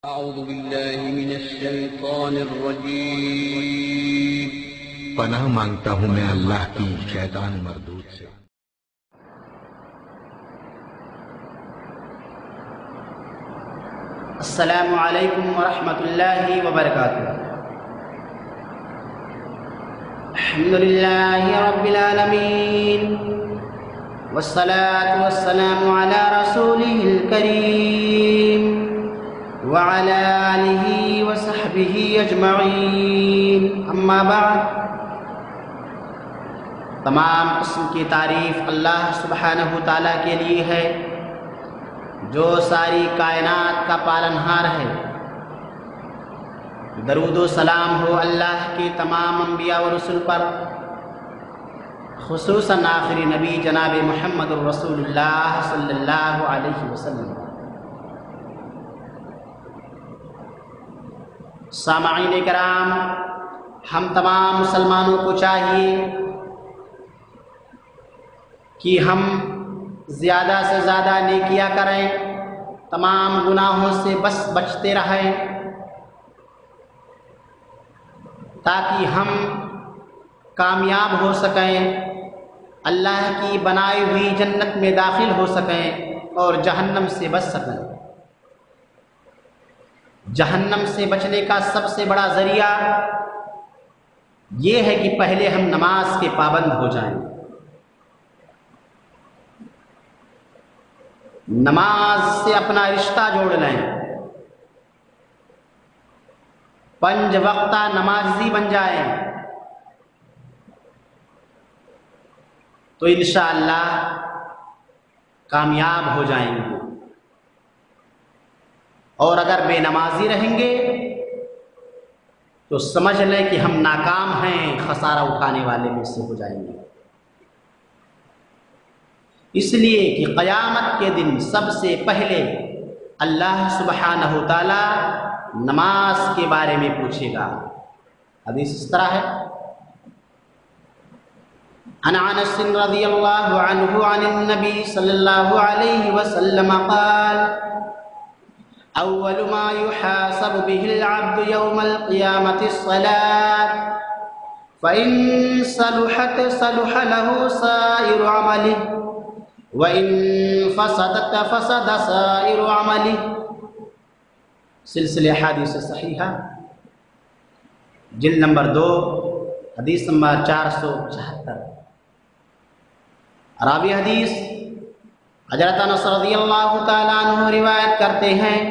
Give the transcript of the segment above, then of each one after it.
اعوذ باللہ من الشیطان الرجیم۔ پناہ مانگتا ہوں میں اللہ کی شیطان مردود سے۔ السلام علیکم ورحمۃ اللہ وبرکاتہ۔ الحمد للہ رب العالمین والصلاة والسلام علی رسولہ الکریم وعلى آلہ وصحبہ اجمعین، اما بعد۔ تمام قسم کی تعریف اللہ سبحانہ تعالیٰ کے لیے ہے جو ساری کائنات کا پالنہار ہے۔ درود و سلام ہو اللہ کے تمام انبیاء و رسل پر، خصوصاً آخری نبی جناب محمد رسول اللہ صلی اللہ علیہ وسلم۔ سامعین کرام، ہم تمام مسلمانوں کو چاہیے کہ ہم زیادہ سے زیادہ نیکیاں کریں، تمام گناہوں سے بچتے رہیں، تاکہ ہم کامیاب ہو سکیں، اللہ کی بنائی ہوئی جنت میں داخل ہو سکیں اور جہنم سے بچ سکیں۔ جہنم سے بچنے کا سب سے بڑا ذریعہ یہ ہے کہ پہلے ہم نماز کے پابند ہو جائیں، نماز سے اپنا رشتہ جوڑ لیں، 5 وقتہ نمازی بن جائیں، تو انشاءاللہ کامیاب ہو جائیں گے۔ اور اگر بے نمازی رہیں گے تو سمجھ لیں کہ ہم ناکام ہیں، خسارہ اٹھانے والے میں سے ہو جائیں گے۔ اس لیے کہ قیامت کے دن سب سے پہلے اللہ سبحانہ تعالی نماز کے بارے میں پوچھے گا۔ حدیث اس طرح ہے، عن انس رضی اللہ عنہ عن النبی صلی اللہ علیہ وسلم قال اول ما يحاسب به العبد يوم القيامة الصلاة فإن صلحت صلح له سائر عمله وإن فسدت فسد سائر عمله۔ سلسلہ حدیث صحیحہ، جلد نمبر 2، حدیث نمبر 474۔ راوی حدیث حضرت انس رضی اللہ تعالیٰ عنہ روایت کرتے ہیں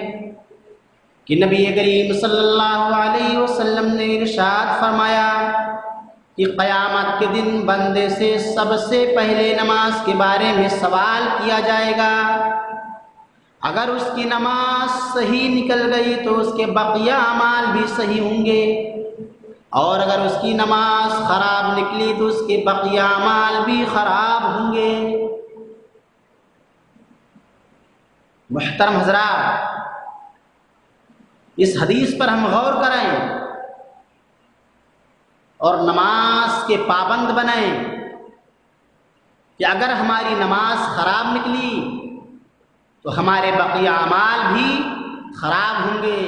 کہ نبی کریم صلی اللہ علیہ وسلم نے ارشاد فرمایا کہ قیامت کے دن بندے سے سب سے پہلے نماز کے بارے میں سوال کیا جائے گا۔ اگر اس کی نماز صحیح نکل گئی تو اس کے بقیہ اعمال بھی صحیح ہوں گے، اور اگر اس کی نماز خراب نکلی تو اس کے بقیہ اعمال بھی خراب ہوں گے۔ محترم حضرات، اس حدیث پر ہم غور کریں اور نماز کے پابند بنیں کہ اگر ہماری نماز خراب نکلی تو ہمارے بقیہ اعمال بھی خراب ہوں گے۔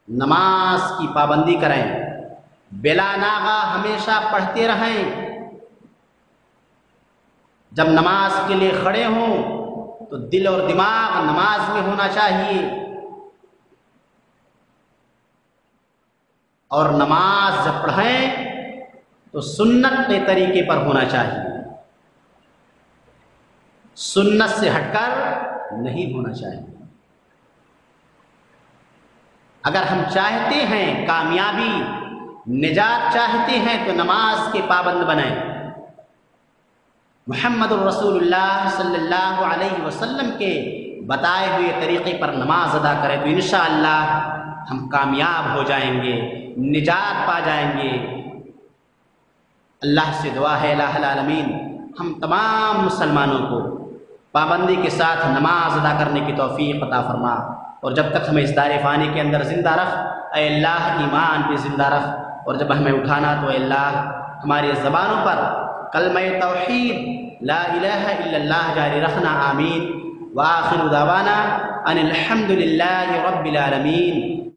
نماز کی پابندی کریں، بلا ناغہ ہمیشہ پڑھتے رہیں۔ جب نماز کے لیے کھڑے ہوں تو دل اور دماغ نماز میں ہونا چاہیے، اور نماز جب پڑھیں تو سنت کے طریقے پر ہونا چاہیے، سنت سے ہٹ کر نہیں ہونا چاہیے۔ اگر ہم چاہتے ہیں کامیابی، نجات چاہتے ہیں تو نماز کے پابند بنیں، محمد رسول اللہ صلی اللہ علیہ وسلم کے بتائے ہوئے طریقے پر نماز ادا کریں تو انشاءاللہ ہم کامیاب ہو جائیں گے، نجات پا جائیں گے۔ اللہ سے دعا ہے الہ العالمین ہم تمام مسلمانوں کو پابندی کے ساتھ نماز ادا کرنے کی توفیق عطا فرما، اور جب تک ہمیں اس دار فانی کے اندر زندہ رکھ اے اللہ، ایمان پہ زندہ رکھ، اور جب ہمیں اٹھانا تو اے اللہ ہماری زبانوں پر کلمہ توحید لا الہ الا اللہ جاری رکھنا، آمین۔ وآخر دعوانا ان الحمد للہ رب العالمین۔